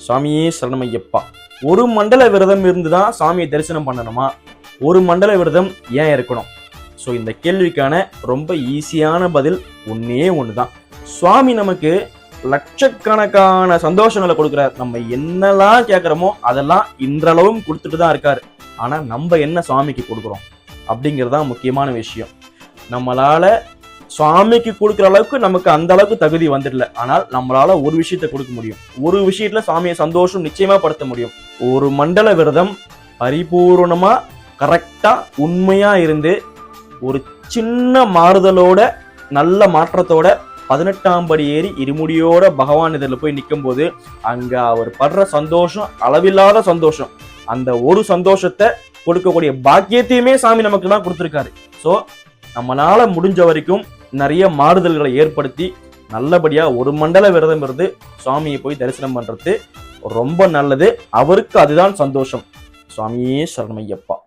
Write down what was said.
சாமியே சரணமையப்பா. ஒரு மண்டல விரதம் இருந்துதான் சாமியை தரிசனம் பண்ணணுமா? ஒரு மண்டல விரதம் ஏன் இருக்கணும்? ஸோ இந்த கேள்விக்கான ரொம்ப ஈஸியான பதில் ஒன்னே ஒண்ணுதான். சுவாமி நமக்கு லட்சக்கணக்கான சந்தோஷங்களை கொடுக்குறாரு. நம்ம என்னெல்லாம் கேட்கிறோமோ அதெல்லாம் இன்றளவும் கொடுத்துட்டு தான் இருக்காரு. ஆனா நம்ம என்ன சுவாமிக்கு கொடுக்குறோம் அப்படிங்கறதுதான் முக்கியமான விஷயம். நம்மளால சுவாமிக்கு கொடுக்குற அளவுக்கு நமக்கு அந்த அளவுக்கு தகுதி வந்துடல. ஆனால் நம்மளால ஒரு விஷயத்த கொடுக்க முடியும். ஒரு விஷயத்துல சுவாமியை சந்தோஷம் நிச்சயமா படுத்த முடியும். ஒரு மண்டல விரதம் பரிபூர்ணமா கரெக்டா உண்மையா இருந்து ஒரு சின்ன மாறுதலோட நல்ல மாற்றத்தோட 18ஆம் படி ஏறி இருமுடியோட பகவான் இதில் போய் நிற்கும் போது அங்க அவர் படுற சந்தோஷம் அளவில்லாத சந்தோஷம். அந்த ஒரு சந்தோஷத்தை கொடுக்கக்கூடிய பாக்கியத்தையுமே சாமி நமக்கு தான் கொடுத்துருக்காரு. ஸோ நம்மளால முடிஞ்ச வரைக்கும் நிறைய மாறுதல்களை ஏற்படுத்தி நல்லபடியா ஒரு மண்டல விரதம் இருந்து சுவாமியை போய் தரிசனம் பண்றது ரொம்ப நல்லது. அவருக்கு அதுதான் சந்தோஷம். சுவாமியே சரணமையப்பா.